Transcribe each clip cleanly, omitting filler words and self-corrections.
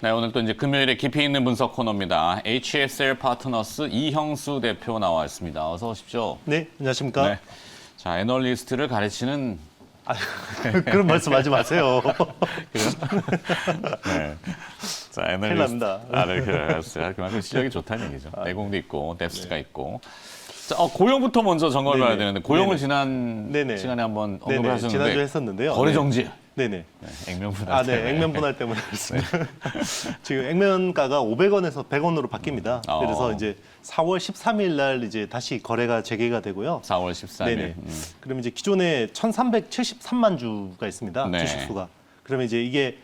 네, 오늘 또 이제 금요일에 깊이 있는 분석 코너입니다. HSL 파트너스 이형수 대표 나와 있습니다. 어서 오십시오. 네, 안녕하십니까? 네. 자, 애널리스트를 가르치는 아, 그런 말씀하지 마세요. 네. 자, 큰일 애널리스트. 납니다. 네, 그래요. 그만큼 실력이 좋다는 얘기죠. 내공도 있고, 뎁스가 있고. 자, 고용부터 먼저 점검을 봐야 되는데 고용을 지난 시간에 한번 언급을 하셨는데 지난주에 했었는데요. 거래 정지. 네네. 네, 액면 분할 때문에. 네, 액면 분할 때문에 그렇습니다. 지금 액면가가 500원에서 100원으로 바뀝니다. 그래서 이제 4월 13일 날 이제 다시 거래가 재개가 되고요. 4월 14일. 네네. 그러면 이제 기존에 1,373만 주가 있습니다. 네. 주식수가. 그러면 이제 이게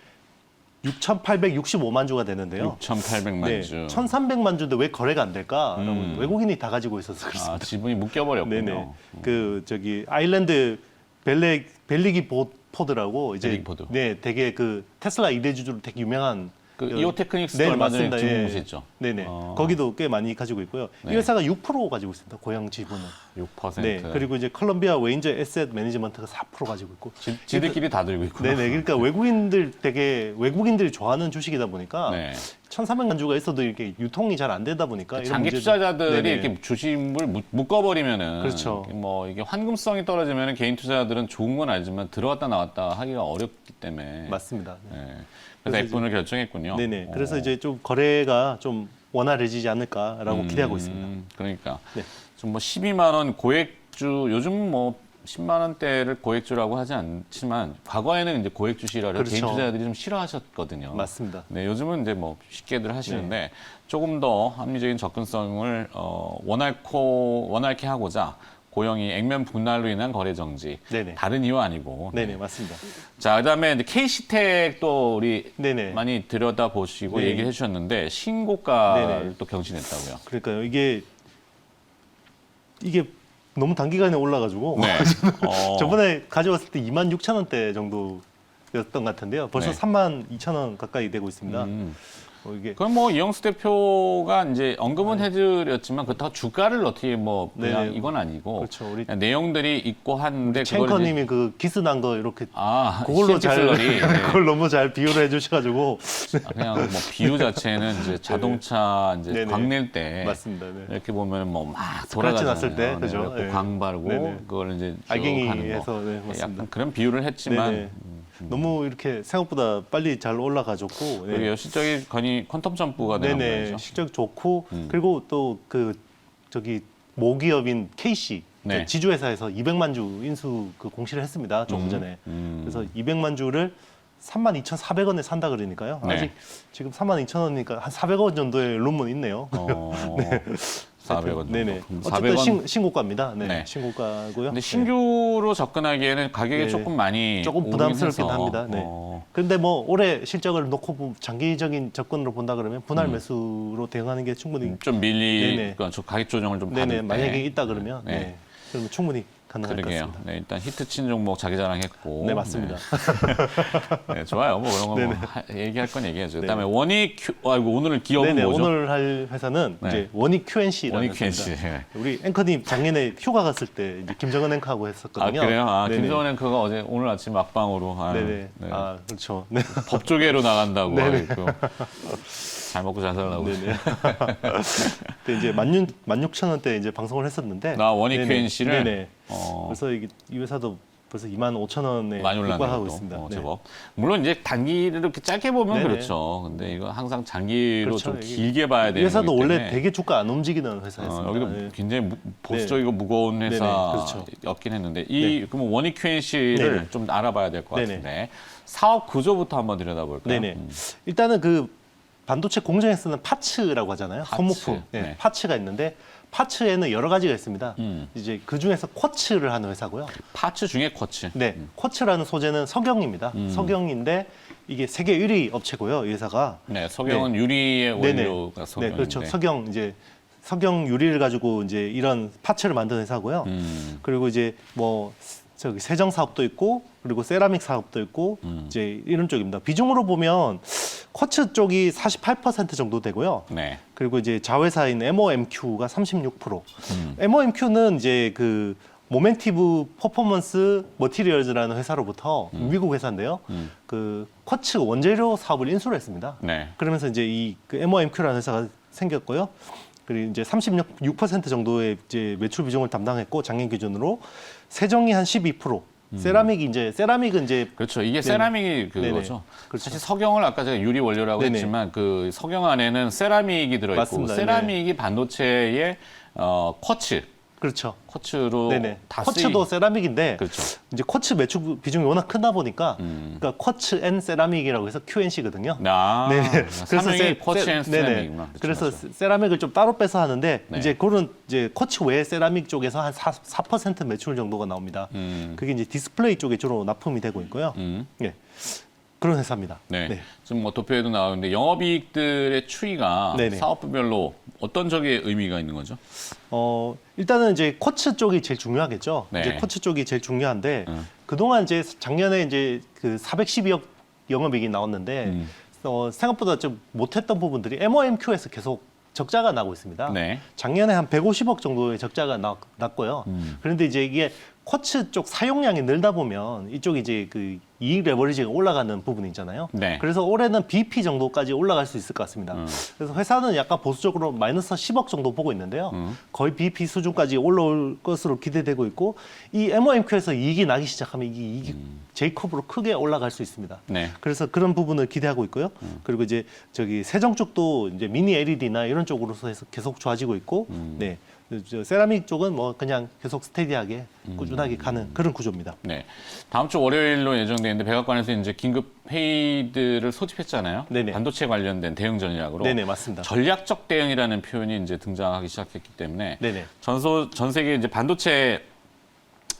6,865만 주가 되는데요. 6,800만 네, 주. 1,300만 주인데 왜 거래가 안 될까? 외국인이 다 가지고 있어서 그렇습니다. 아, 지분이 묶여버렸군요. 네네. 그 저기 아일랜드 벨리기 포드라고 이제 벨리기포드. 네, 되게 그 테슬라 이대주주로 되게 유명한 그 이오테크닉스도 네, 얼마 전에 맞습니다. 주문하셨죠? 네네. 거기도 꽤 많이 가지고 있고요. 네. 이 회사가 6% 가지고 있습니다. 고양 지분은. 6%. 네. 그리고 이제 컬럼비아 웨인저 에셋 매니지먼트가 4% 가지고 있고. 지들끼리 다 들고 있고. 네네. 그러니까 외국인들이 좋아하는 주식이다 보니까 네. 1,300만 주가 있어도 이렇게 유통이 잘 안 되다 보니까 이런 장기 문제들- 투자자들이 네네. 이렇게 주식을 묶어버리면은 그렇죠. 뭐 이게 환금성이 떨어지면은 개인 투자자들은 좋은 건 알지만 들어갔다 나왔다 하기가 어렵기 때문에. 맞습니다. 네. 네. 그래서 F분을 결정했군요. 네네. 그래서 이제 좀 거래가 좀 원활해지지 않을까라고 기대하고 있습니다. 그러니까 네. 좀 뭐 12만 원 고액주 요즘 뭐 10만 원대를 고액주라고 하지 않지만 과거에는 이제 고액주 시라를 그렇죠. 개인 투자자들이 좀 싫어하셨거든요. 맞습니다. 네, 요즘은 이제 뭐 쉽게들 하시는데 조금 더 합리적인 접근성을 원활케 하고자 고용이 액면 분할로 인한 거래 정지. 네네. 다른 이유 아니고. 네네, 맞습니다. 자, 그다음에 이제 KC텍 또 우리 네네. 많이 들여다 보시고 네. 얘기해 주셨는데 신고가를 네네. 또 경신했다고요. 그러니까요. 이게 너무 단기간에 올라가지고 네. 저번에 가져왔을 때 26,000원대 정도였던 것 같은데요. 벌써 네. 32,000원 가까이 되고 있습니다. 이게 그럼 뭐 이영수 대표가 이제 언급은 해드렸지만 그렇다고 주가를 어떻게 뭐 그냥 네. 이건 아니고 그렇죠. 우리 그냥 내용들이 있고 한데 그걸 이제 챈커님이 그 기스 난 거 이렇게 그걸로 네. 그걸 너무 잘 비유를 해주셔가지고 그냥 뭐 비유 자체는 이제 자동차 이제 네네. 광낼 때 맞습니다. 네. 이렇게 보면 뭐 막 스크래치 돌아가잖아요. 났을 때, 그죠? 네, 네. 광 바르고 네네. 그걸 이제 쭉 알갱이에서 하는 거. 네, 맞습니다. 약간 그런 비유를 했지만 네네. 너무 이렇게 생각보다 빨리 잘 올라가졌고 그리고 실적이 거의 퀀텀 점프가 되는 네네 거죠. 실적 좋고 그리고 또 그 저기 모기업인 KC 네. 지주회사에서 200만 주 인수 그 공시를 했습니다 조금 전에 그래서 200만 주를 32,400원에 산다 그러니까요 네. 아직 지금 32,000원이니까 한 400원 정도의 룸은 있네요. 400원 정도. 네네. 400원. 어쨌든 신고가입니다. 네, 네. 신고가고요. 근데 신규로 접근하기에는 가격이 네. 조금 많이 조금 오르긴 부담스럽긴 해서, 합니다. 네. 그런데 뭐 올해 실적을 놓고 장기적인 접근으로 본다 그러면 분할 매수로 대응하는 게 충분히 좀 네네. 그러니까 가격 조정을 좀 받을 네네 때. 만약에 있다 그러면 네. 네. 그러면 충분히 가능할 것 그러게요. 같습니다. 네, 일단 히트 친 종목 자기 자랑했고. 네 맞습니다. 네, 좋아요. 뭐 그런 거 뭐 얘기할 건 얘기하죠. 네. 그다음에 오늘 기업은 네네 뭐죠? 오늘 할 회사는 네. 이제 원익 QNC라는 원익 QNC. 회사입니다. 네. 우리 앵커님 작년에 휴가 갔을 때 이제 김정은 앵커하고 아 했었거든요. 그래요? 네네. 김정은 앵커가 오늘 아침 막방으로 네네. 네. 아 그렇죠. 네. 법조계로 나간다고 네네. 하고 잘 먹고 잘 살라고. 네네. 그때 이제 16,000원대 이제 방송을 했었는데 나 원익 네네. QNC를 네네. 어, 그래서 이 회사도 벌써 25,000원에 많이 올랐네요. 육박하고 또. 있습니다. 네. 제법. 물론 이제 단기를 이렇게 짧게 보면 네네. 그렇죠. 근데 이거 항상 장기로 그렇죠. 좀 길게 봐야 이 되는 회사도 거기 때문에 원래 되게 주가 안 움직이는 회사였습니다. 여기도 네. 굉장히 보수적이고 무거운 네네, 회사였긴 그렇죠. 했는데 네. 그러면 원익 QNC를 네네. 좀 알아봐야 될 것 네네. 같은데 사업 구조부터 한번 들여다볼까요? 네네. 일단은 그 반도체 공정에 쓰는 파츠라고 하잖아요. 파츠. 소모품. 네. 네. 파츠가 있는데 파츠에는 여러 가지가 있습니다. 이제 그 중에서 쿼츠를 하는 회사고요. 파츠 중에 쿼츠. 네, 쿼츠라는 소재는 석영입니다. 석영인데 이게 세계 1위 업체고요. 이 회사가. 네, 석영은 유리의 네네. 원료가 석영인데. 네, 그렇죠. 석영 유리를 가지고 이제 이런 파츠를 만드는 회사고요. 그리고 이제 뭐 저기 세정 사업도 있고 그리고 세라믹 사업도 있고 이제 이런 쪽입니다. 비중으로 보면 쿼츠 쪽이 48% 정도 되고요. 네. 그리고 이제 자회사인 MOMQ가 36%. MOMQ는 이제 그 모멘티브 퍼포먼스 머티리얼즈라는 회사로부터 미국 회사인데요. 그 쿼츠 원재료 사업을 인수를 했습니다. 네. 그러면서 이제 이그 MOMQ라는 회사가 생겼고요. 그리고 이제 36% 정도의 이제 매출 비중을 담당했고 작년 기준으로 세정이 한 12%. 세라믹은 이제 그렇죠. 이게 네. 세라믹이 네네. 그거죠. 그렇죠. 사실 석영을 아까 제가 유리 원료라고 네네. 했지만 그 석영 안에는 세라믹이 들어있고 맞습니다. 세라믹이 반도체의 쿼츠로 네네. 다 쿼츠도 세라믹인데 그렇죠. 이제 쿼츠 매출 비중이 워낙 크다 보니까 그러니까 쿼츠 앤 세라믹이라고 해서 QNC거든요. 네네. 사명이 세- 쿼츠 앤 네네. 세라믹이구나. 그렇죠, 그래서 맞죠. 세라믹을 좀 따로 빼서 하는데 네. 이제 그런 이제 쿼츠 외 세라믹 쪽에서 한 4% 매출 정도가 나옵니다. 그게 이제 디스플레이 쪽에 주로 납품이 되고 있고요. 예. 그런 회사입니다. 네. 지금 뭐 도표에도 나오는데 영업이익들의 추이가 네네. 사업부별로 어떤 적의 의미가 있는 거죠? 일단은 이제 쿼츠 쪽이 제일 중요하겠죠. 네. 이제 쿼츠 쪽이 제일 중요한데 그동안 이제 작년에 이제 그 412억 영업이익이 나왔는데 생각보다 좀 못했던 부분들이 MOMQ에서 계속 적자가 나고 있습니다. 네. 작년에 한 150억 정도의 적자가 났고요. 그런데 이제 이게 쿼츠 쪽 사용량이 늘다 보면 이쪽이 이제 그 이익 레버리지가 올라가는 부분이 있잖아요. 네. 그래서 올해는 BP 정도까지 올라갈 수 있을 것 같습니다. 그래서 회사는 약간 보수적으로 마이너스 10억 정도 보고 있는데요. 거의 BP 수준까지 올라올 것으로 기대되고 있고 이 MOMQ에서 이익이 나기 시작하면 이 이익이 J컵으로 크게 올라갈 수 있습니다. 네. 그래서 그런 부분을 기대하고 있고요. 그리고 이제 저기 세정 쪽도 이제 미니 LED나 이런 쪽으로서 해서 계속 좋아지고 있고, 네. 저 세라믹 쪽은 뭐 그냥 계속 스테디하게 꾸준하게 가는 그런 구조입니다. 네. 다음 주 월요일로 예정돼 있는데 백악관에서 이제 긴급 회의들을 소집했잖아요. 네네. 반도체 관련된 대응 전략으로. 네네, 맞습니다. 전략적 대응이라는 표현이 이제 등장하기 시작했기 때문에 네네. 전 세계 이제 반도체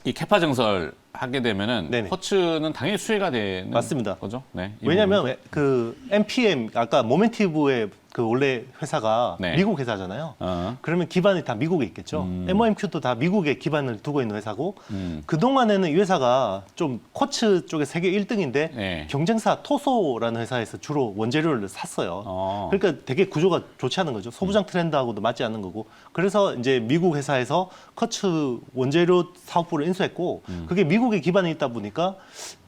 이 캐파 증설 하게 되면은 네네. 쿼츠는 당연히 수혜가 되는 맞습니다. 거죠. 네. 이 왜냐하면 그 MPM 아까 모멘티브의 그 원래 회사가 네. 미국 회사잖아요. 부분. 그러면 기반이 다 미국에 있겠죠. MOMQ도 다 미국에 기반을 두고 있는 회사고 그동안에는 이 회사가 좀 쿼츠 쪽에 세계 1등인데 네. 경쟁사 토소라는 회사에서 주로 원재료를 샀어요. 어. 그러니까 되게 구조가 좋지 않은 거죠. 소부장 트렌드하고도 맞지 않는 거고. 그래서 이제 미국 회사에서 쿼츠 원재료 사업부를 인수했고 그게 미국에 기반이 있다 보니까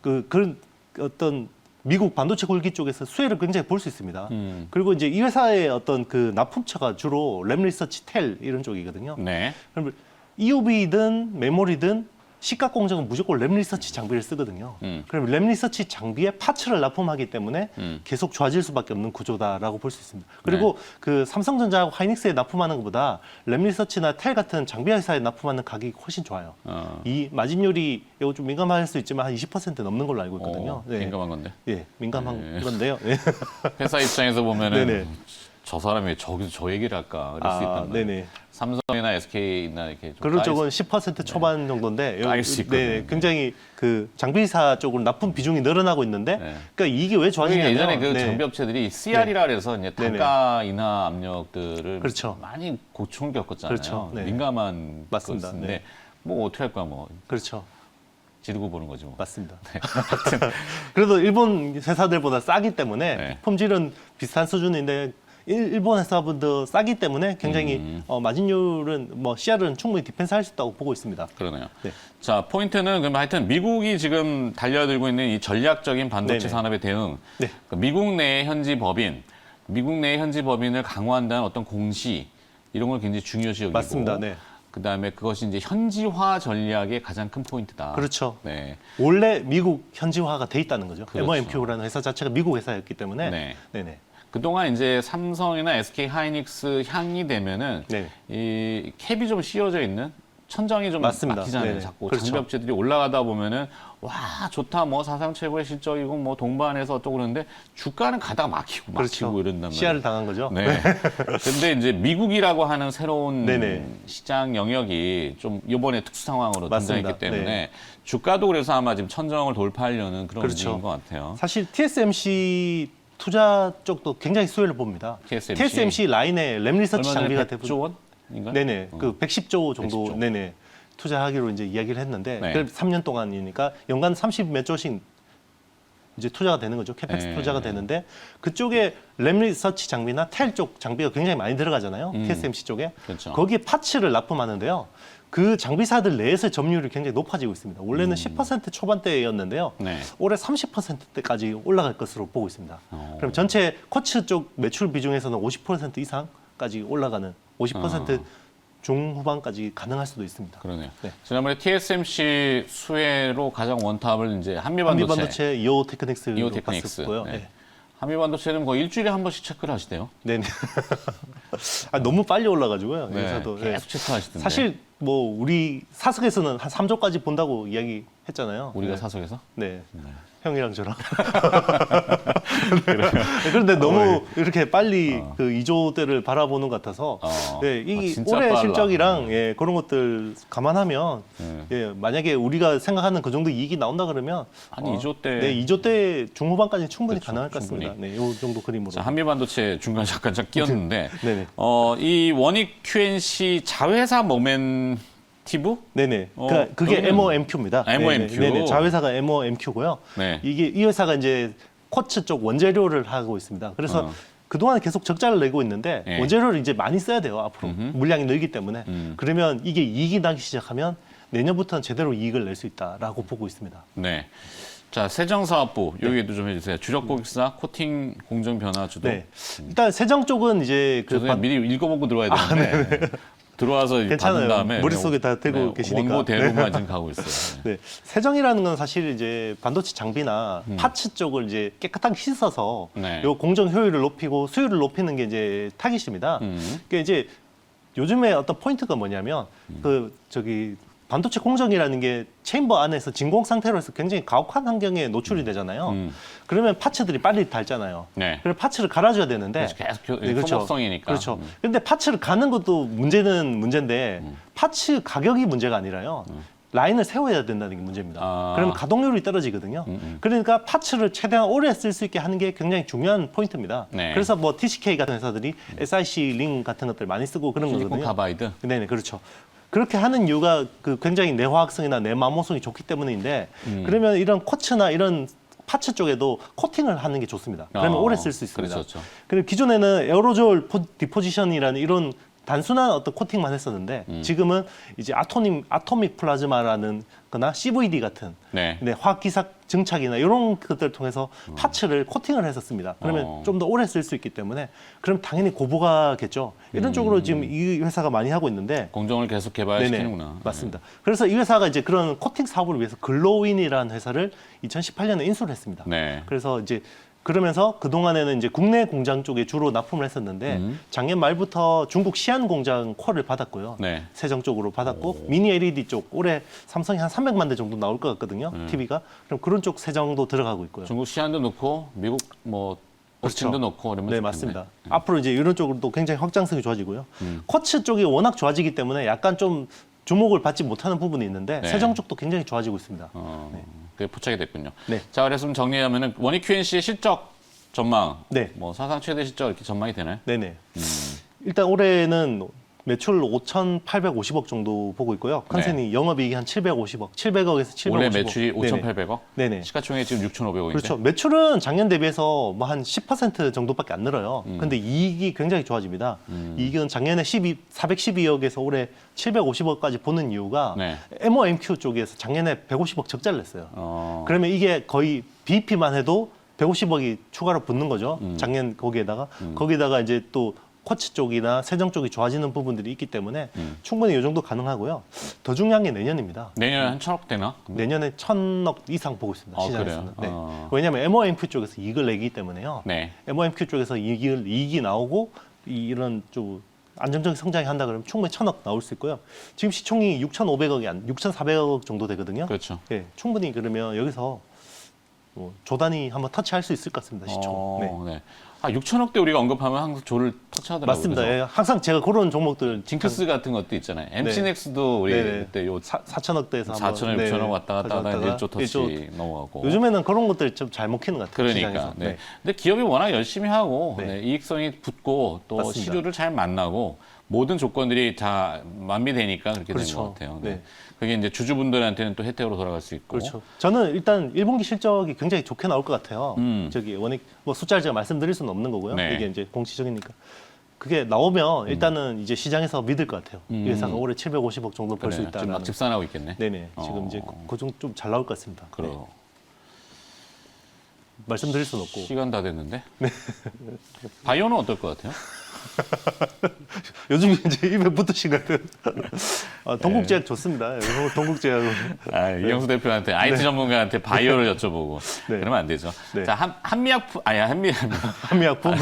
그런 어떤 미국 반도체 굴기 쪽에서 수혜를 굉장히 볼 수 있습니다. 그리고 이제 이 회사의 어떤 그 납품처가 주로 램 리서치 텔 이런 쪽이거든요. 네. 그럼 EUV든 메모리든 시각 공정은 무조건 램 리서치 장비를 쓰거든요. 그럼 램 리서치 장비에 파츠를 납품하기 때문에 계속 좋아질 수밖에 없는 구조다라고 볼 수 있습니다. 그리고 그 삼성전자하고 하이닉스에 납품하는 것보다 램 리서치나 텔 같은 장비 회사에 납품하는 가격이 훨씬 좋아요. 이 마진율이 이거 좀 민감할 수 있지만 한 20% 넘는 걸로 알고 있거든요. 민감한 건데. 예, 민감한 네. 건데요. 예. 회사 입장에서 보면은 네네. 저 사람이 저기서 저 얘기를 할까 그럴 수 있단 말이에요. 네네. 삼성이나 SK나 이렇게 좀 그런 까일 쪽은 10% 초반 정도인데 까일 수 있거든요. 네, 굉장히 그 장비사 쪽으로 납품 비중이 늘어나고 있는데 네. 그러니까 이게 왜 그게 좋아지냐면 예전에 그 네. 장비 업체들이 CR이라 그래서 이제 네네. 단가 인하 압력들을 그렇죠. 많이 고충을 겪었잖아요. 그렇죠. 네. 민감한 맞습니다. 것인데 네. 뭐 어떻게 할까 뭐 그렇죠. 지르고 보는 거지 뭐. 맞습니다. 그래도 일본 회사들보다 싸기 때문에 네. 품질은 비슷한 수준인데 일본 회사분도 싸기 때문에 굉장히 마진율은 뭐 CR은 충분히 디펜스할 수 있다고 보고 있습니다. 그러네요. 네. 자, 포인트는 그럼 하여튼 미국이 지금 달려들고 있는 이 전략적인 반도체 네네. 산업의 대응, 네. 그 미국 내 현지 법인을 강화한다는 어떤 공시 이런 걸 굉장히 중요시 여기고 맞습니다. 네. 그다음에 그것이 이제 현지화 전략의 가장 큰 포인트다. 그렇죠. 네. 원래 미국 현지화가 돼 있다는 거죠. 그렇죠. MOMQ라는 회사 자체가 미국 회사였기 때문에 네. 네네. 그동안 이제 삼성이나 SK 하이닉스 향이 되면은 네. 이 캡이 좀 씌워져 있는 천정이 좀 맞습니다. 막히잖아요. 네네. 자꾸 그렇죠. 장비 업체들이 올라가다 보면은 와 좋다 뭐 사상 최고의 실적이고 뭐 동반해서 어쩌고 그러는데 주가는 가다가 막히고 그렇죠. 이런단 말이에요. CR을 당한 거죠. 네. 근데 이제 미국이라고 하는 새로운 네네. 시장 영역이 좀 이번에 특수 상황으로 맞습니다. 등장했기 때문에 네. 주가도 그래서 아마 지금 천정을 돌파하려는 그런 그렇죠. 움직임인 것 같아요. 사실 TSMC 투자 쪽도 굉장히 수혜를 봅니다. TSMC 라인에 램 리서치 얼마 전에 장비가 100조 대부분 원인가? 네네 그 110조 정도 110조. 네네 투자하기로 이제 이야기를 했는데 네. 그 3년 동안이니까 연간 30몇 조씩 이제 투자가 되는 거죠. 캐펙스 네. 투자가 되는데 그쪽에 램 리서치 장비나 텔 쪽 장비가 굉장히 많이 들어가잖아요. TSMC 쪽에 그렇죠. 거기에 파츠를 납품하는데요. 그 장비사들 내에서 점유율이 굉장히 높아지고 있습니다. 원래는 10% 초반대였는데요. 네. 올해 30%대까지 올라갈 것으로 보고 있습니다. 그럼 전체 코츠 쪽 매출 비중에서는 50% 이상까지 올라가는 50% 중후반까지 가능할 수도 있습니다. 그러네요. 네. 지난번에 TSMC 수혜로 가장 원탑을 이제 한미반도체, 이오 테크닉스로 이오 테크닉스. 봤었고요. 네. 네. 한미반도체는 거의 일주일에 한 번씩 체크를 하시대요. 네네. 너무 빨리 올라가지고요. 네, 회사도. 계속 체크하시던데. 사실 뭐 우리 사석에서는 한 3조까지 본다고 이야기했잖아요. 우리가 네. 사석에서? 네. 형이랑 저랑. 그런데 너무 이렇게 빨리 그 2조대를 바라보는 것 같아서 네, 이 진짜 올해 빨라. 실적이랑 예, 그런 것들 감안하면 네. 예, 만약에 우리가 생각하는 그 정도 이익이 나온다 그러면 한 2조 대. 네, 2조 대 중후반까지 충분히 그렇죠, 가능할 것 같습니다. 네, 이 정도 그림으로. 자, 한미반도체 중간 잠깐 끼었는데 네네. 이 원익 QNC 자회사 모멘티브? 네네. 그게 여기는- MOMQ입니다. MOMQ. 네네. 자회사가 MOMQ고요. 네. 이 회사가 이제 쿼츠 쪽 원재료를 하고 있습니다. 그래서 그동안 계속 적자를 내고 있는데 네. 원재료를 이제 많이 써야 돼요. 앞으로 물량이 늘기 때문에. 그러면 이게 이익이 나기 시작하면 내년부터는 제대로 이익을 낼 수 있다라고 보고 있습니다. 네. 자, 세정사업부 여기도 좀 해주세요. 주력 고객사 코팅 공정 변화 주도. 네. 일단 세정 쪽은 이제 그 죄송해요. 미리 읽어보고 들어와야 되는데 들어와서 받은 괜찮아요. 다음에 머릿속에 다 들고 계시니까. 원고대로만 지금 가고 있어요. 네. 네, 세정이라는 건 사실 이제 반도체 장비나 파츠 쪽을 이제 깨끗하게 씻어서 네. 요 공정 효율을 높이고 수율을 높이는 게 이제 타깃입니다. 그러니까 이제 요즘에 어떤 포인트가 뭐냐면 반도체 공정이라는 게 체인버 안에서 진공 상태로 해서 굉장히 가혹한 환경에 노출이 되잖아요. 그러면 파츠들이 빨리 닳잖아요. 네. 그래서 파츠를 갈아줘야 되는데 그렇죠. 계속 네, 그렇죠. 소모성이니까. 그렇죠. 근데 파츠를 가는 것도 문제인데 파츠 가격이 문제가 아니라요. 라인을 세워야 된다는 게 문제입니다. 그러면 가동률이 떨어지거든요. 그러니까 파츠를 최대한 오래 쓸 수 있게 하는 게 굉장히 중요한 포인트입니다. 네. 그래서 뭐 TCK 같은 회사들이 SIC 링 같은 것들 많이 쓰고 그런 실리콘 거거든요. 카바이드. 네네, 그렇죠. 그렇게 하는 이유가 그 굉장히 내화학성이나 내마모성이 좋기 때문인데 그러면 이런 쿼츠나 이런 파츠 쪽에도 코팅을 하는 게 좋습니다. 그러면 오래 쓸 수 있습니다. 그렇죠. 그리고 기존에는 에어로졸 디포지션이라는 이런 단순한 어떤 코팅만 했었는데 지금은 이제 아토믹 플라즈마라는 거나 CVD 같은 네. 화학기삭 증착이나 이런 것들을 통해서 파츠를 코팅을 했었습니다. 그러면 좀 더 오래 쓸 수 있기 때문에 그럼 당연히 고부가겠죠. 이런 쪽으로 지금 이 회사가 많이 하고 있는데 공정을 계속 네네, 개발시키는구나. 맞습니다. 그래서 이 회사가 이제 그런 코팅 사업을 위해서 글로윈이라는 회사를 2018년에 인수를 했습니다. 네. 그래서 이제 그러면서 그동안에는 이제 국내 공장 쪽에 주로 납품을 했었는데 작년 말부터 중국 시안 공장 콜을 받았고요. 네. 세정 쪽으로 받았고 미니 LED 쪽 올해 삼성이 한 300만 대 정도 나올 것 같거든요. TV가. 그럼 그런 쪽 세정도 들어가고 있고요. 중국 시안도 넣고 미국 뭐 오스틴도 넣고 이러면 네, 좋겠네. 맞습니다. 앞으로 이제 이런 쪽으로도 굉장히 확장성이 좋아지고요. 쿼츠 쪽이 워낙 좋아지기 때문에 약간 좀 주목을 받지 못하는 부분이 있는데 네. 세정 쪽도 굉장히 좋아지고 있습니다. 그게 포착이 됐군요. 네. 자, 그래서 좀 정리하면은 원익 QNC의 실적 전망, 네. 뭐 사상 최대 실적 이렇게 전망이 되나요? 네네. 일단 올해는 매출 5,850억 정도 보고 있고요. 컨센이 영업이익이 한 750억, 700억에서 750억. 원래 매출이 5,800억, 네네. 시가총액 지금 6,500억인데. 그렇죠. 매출은 작년 대비해서 뭐 한 10% 정도밖에 안 늘어요. 근데 이익이 굉장히 좋아집니다. 이익은 작년에 412억에서 올해 750억까지 보는 이유가 네. MOMQ 쪽에서 작년에 150억 적자를 냈어요. 그러면 이게 거의 BEP만 해도 150억이 추가로 붙는 거죠. 작년 거기에다가 이제 또 쿼츠 쪽이나 세정 쪽이 좋아지는 부분들이 있기 때문에 충분히 이 정도 가능하고요. 더 중요한 게 내년입니다. 내년에 한 1,000억 되나? 내년에 1,000억 이상 보고 있습니다. 시장에서는. 그래요? 네. 왜냐하면 MOMQ 쪽에서 이익을 내기 때문에요. 네. MOMQ 쪽에서 이익이 나오고 이런 좀 안정적인 성장이 한다 그러면 충분히 1,000억 나올 수 있고요. 지금 시총이 6,500억이 6,400억 정도 되거든요. 그렇죠. 네, 충분히 그러면 여기서 뭐 조단위 한번 터치할 수 있을 것 같습니다. 시총. 네. 네. 6,000억대 우리가 언급하면 항상 조를 터치하더라고요. 맞습니다. 그래서 예, 항상 제가 그런 종목들 징크스 같은 것도 있잖아요. MC넥스도 우리 네네. 그때 요 4천억대에서 4천억, 6천억 왔다 갔다 하다가 1조 터치 넘어가고. 요즘에는 그런 것들이 좀 잘 먹히는 것 같아요. 그러니까. 시장에서. 네. 근데 기업이 워낙 열심히 하고 네. 네, 이익성이 붙고 또 맞습니다. 시류를 잘 만나고 모든 조건들이 다 만비되니까 그렇게 된 그렇죠. 것 같아요. 네. 네. 그게 이제 주주분들한테는 또 혜택으로 돌아갈 수 있고. 그렇죠. 저는 일단 1분기 실적이 굉장히 좋게 나올 것 같아요. 저기 원익 뭐 숫자를 제가 말씀드릴 수는 없는 거고요. 네. 이게 이제 공시적이니까. 그게 나오면 일단은 이제 시장에서 믿을 것 같아요. 이 회사가 올해 750억 정도 벌 수 그래, 있다. 지금 막 집산하고 있겠네. 네네. 지금 이제 그중 좀 잘 나올 것 같습니다. 그래. 네. 말씀드릴 수는 없고. 시간 다 됐는데. 바이오는 어떨 것 같아요? 요즘 이제 입에 붙으신 것 같은. 동국제약 좋습니다. 동국제약. 이영수 대표한테 IT 전문가한테 바이오를 여쭤보고 네. 그러면 안 되죠. 네. 자, 한미약품 한미약품.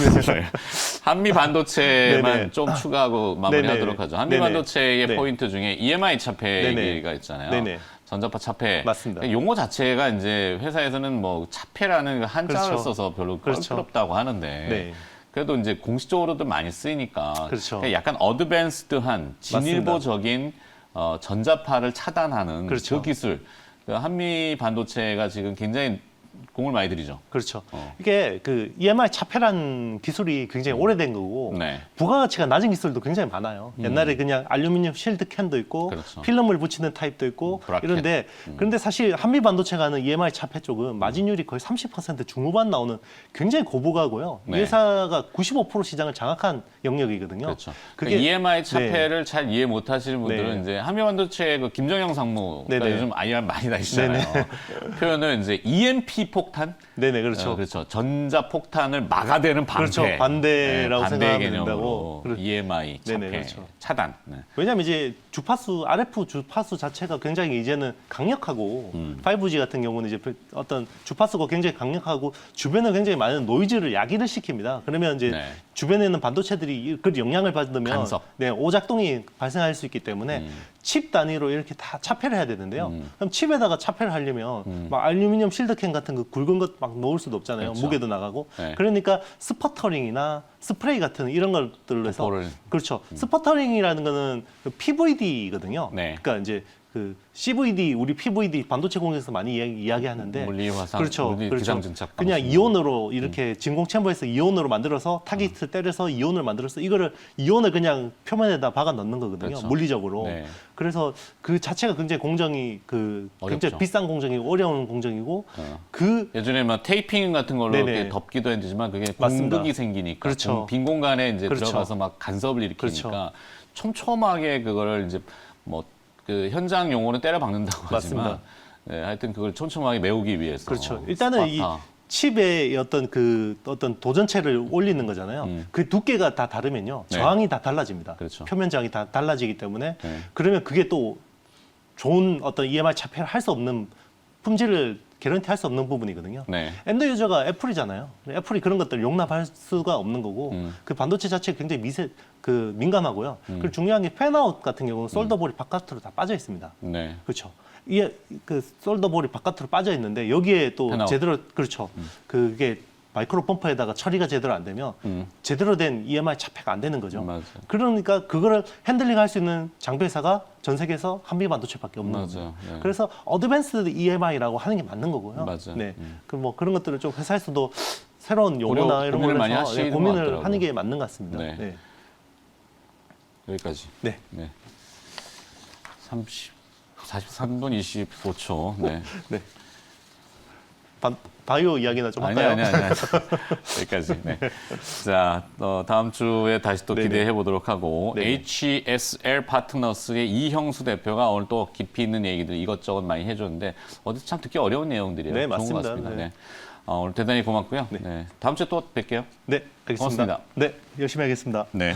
한미 반도체만 네네. 좀 추가하고 마무리하도록 네네. 하죠. 한미 네네. 반도체의 네. 포인트 중에 EMI 차폐 네네. 얘기가 있잖아요. 네네. 전자파 차폐. 맞습니다. 용어 자체가 이제 회사에서는 뭐 차폐라는 그 한자를 그렇죠. 써서 별로 그렇죠. 껄끄럽다고 하는데 네. 그래도 이제 공식적으로도 많이 쓰이니까 그렇죠. 그냥 약간 어드밴스드한 진일보적인 전자파를 차단하는 그렇죠. 그 기술. 그 한미 반도체가 지금 굉장히 공을 많이 들이죠. 그렇죠. 이게 그 EMI 차폐란 기술이 굉장히 오래된 거고 네. 부가가치가 낮은 기술도 굉장히 많아요. 옛날에 그냥 알루미늄 실드 캔도 있고 그렇죠. 필름을 붙이는 타입도 있고 브라켓. 이런데 그런데 사실 한미 반도체가 하는 EMI 차폐 쪽은 마진율이 거의 30% 중후반 나오는 굉장히 고부가고요. 네. 이 회사가 95% 시장을 장악한 영역이거든요. 그렇죠. 그게 EMI 차폐를 잘 이해 못 하시는 분들은 네. 이제 한미반도체 그 김정영 상무가 네네. 요즘 IR 많이 다니시잖아요. 표현을 이제 EMP 폭탄? 네네 그렇죠. 그렇죠. 전자 폭탄을 막아대는 방패. 그렇죠. 반대라고 반대의 생각하면 개념으로 된다고. EMI 차폐 네네, 그렇죠. 차단. 네. 왜냐하면 이제 주파수 RF 주파수 자체가 굉장히 이제는 강력하고 5G 같은 경우는 이제 어떤 주파수가 굉장히 강력하고 주변에 굉장히 많은 노이즈를 야기를 시킵니다. 그러면 이제 네. 주변에 있는 반도체들이 그 영향을 받으면 간섭. 네, 오작동이 발생할 수 있기 때문에 칩 단위로 이렇게 다 차폐를 해야 되는데요. 그럼 칩에다가 차폐를 하려면 막 알루미늄 실드캔 같은 그 굵은 것 막 놓을 수도 없잖아요. 그렇죠. 무게도 나가고. 네. 그러니까 스퍼터링이나 스프레이 같은 이런 것들로 해서 도포를. 그렇죠. 스퍼터링이라는 거는 그 PVD거든요. 네. 그러니까 이제 그 CVD 우리 PVD 반도체 공장에서 많이 이야기하는데 물리 화상, 그렇죠. 물리 그렇죠. 기상 증착 그냥 방식. 이온으로 이렇게 진공 챔버에서 이온으로 만들어서 타깃을 때려서 이온을 만들어서 이거를 이온을 그냥 표면에다 박아 넣는 거거든요. 그렇죠. 물리적으로. 네. 그래서 그 자체가 굉장히 공정이 그 어렵죠. 굉장히 비싼 공정이고 어려운 공정이고 그 예전에 막 테이핑 같은 걸로 네네. 이렇게 덮기도 했지만 그게 맞습니다. 공극이 생기니까 그렇죠. 빈 공간에 이제 그렇죠. 들어가서 막 간섭을 일으키니까 그렇죠. 촘촘하게 그거를 이제 뭐 그 현장 용어는 때려 박는다고 하지만 맞습니다. 네, 하여튼 그걸 촘촘하게 메우기 위해서 그렇죠. 일단은 이 스파타. 칩의 어떤 도전체를 올리는 거잖아요. 그 두께가 다 다르면요. 네. 저항이 다 달라집니다. 그렇죠. 표면 저항이 다 달라지기 때문에 네. 그러면 그게 또 좋은 어떤 EMI 차폐를 할 수 없는 품질을 개런티 할 수 없는 부분이거든요. 네. 엔드 유저가 애플이잖아요. 애플이 그런 것들 용납할 수가 없는 거고 그 반도체 자체가 굉장히 민감하고요. 그리고 중요한 게 팬아웃 같은 경우는 솔더볼이 바깥으로 다 빠져 있습니다. 네. 그렇죠. 이게 그 솔더볼이 바깥으로 빠져 있는데 여기에 또 팬아웃. 제대로 그렇죠. 그게 마이크로 펌프에다가 처리가 제대로 안 되면 제대로 된 EMI 차폐가 안 되는 거죠. 맞아요. 그러니까 그거를 핸들링할 수 있는 장비 회사가 전 세계에서 한미 반도체밖에 없는 맞아요. 거죠. 네. 그래서 어드밴스드 EMI라고 하는 게 맞는 거고요. 맞아요. 네. 그 뭐 그런 것들을 좀 회사에서도 새로운 용어나 이런 고민을 걸로 많이 해서 하시는 것 고민을 같더라고요. 하는 게 맞는 것 같습니다. 네. 네. 여기까지. 네. 네. 43분 25초. 네. 네. 바이오 이야기나 좀 할까요? 아니야. 여기까지. 네. 자, 다음 주에 다시 또 네네. 기대해 보도록 하고 네네. HSL 파트너스의 이형수 대표가 오늘 또 깊이 있는 얘기들 이것저것 많이 해줬는데 어디 참 듣기 어려운 내용들이에요. 네, 좋은 것 맞습니다. 같습니다. 네. 네. 오늘 대단히 고맙고요. 네. 네. 다음 주에 또 뵐게요. 네, 알겠습니다. 고맙습니다. 네, 열심히 하겠습니다. 네.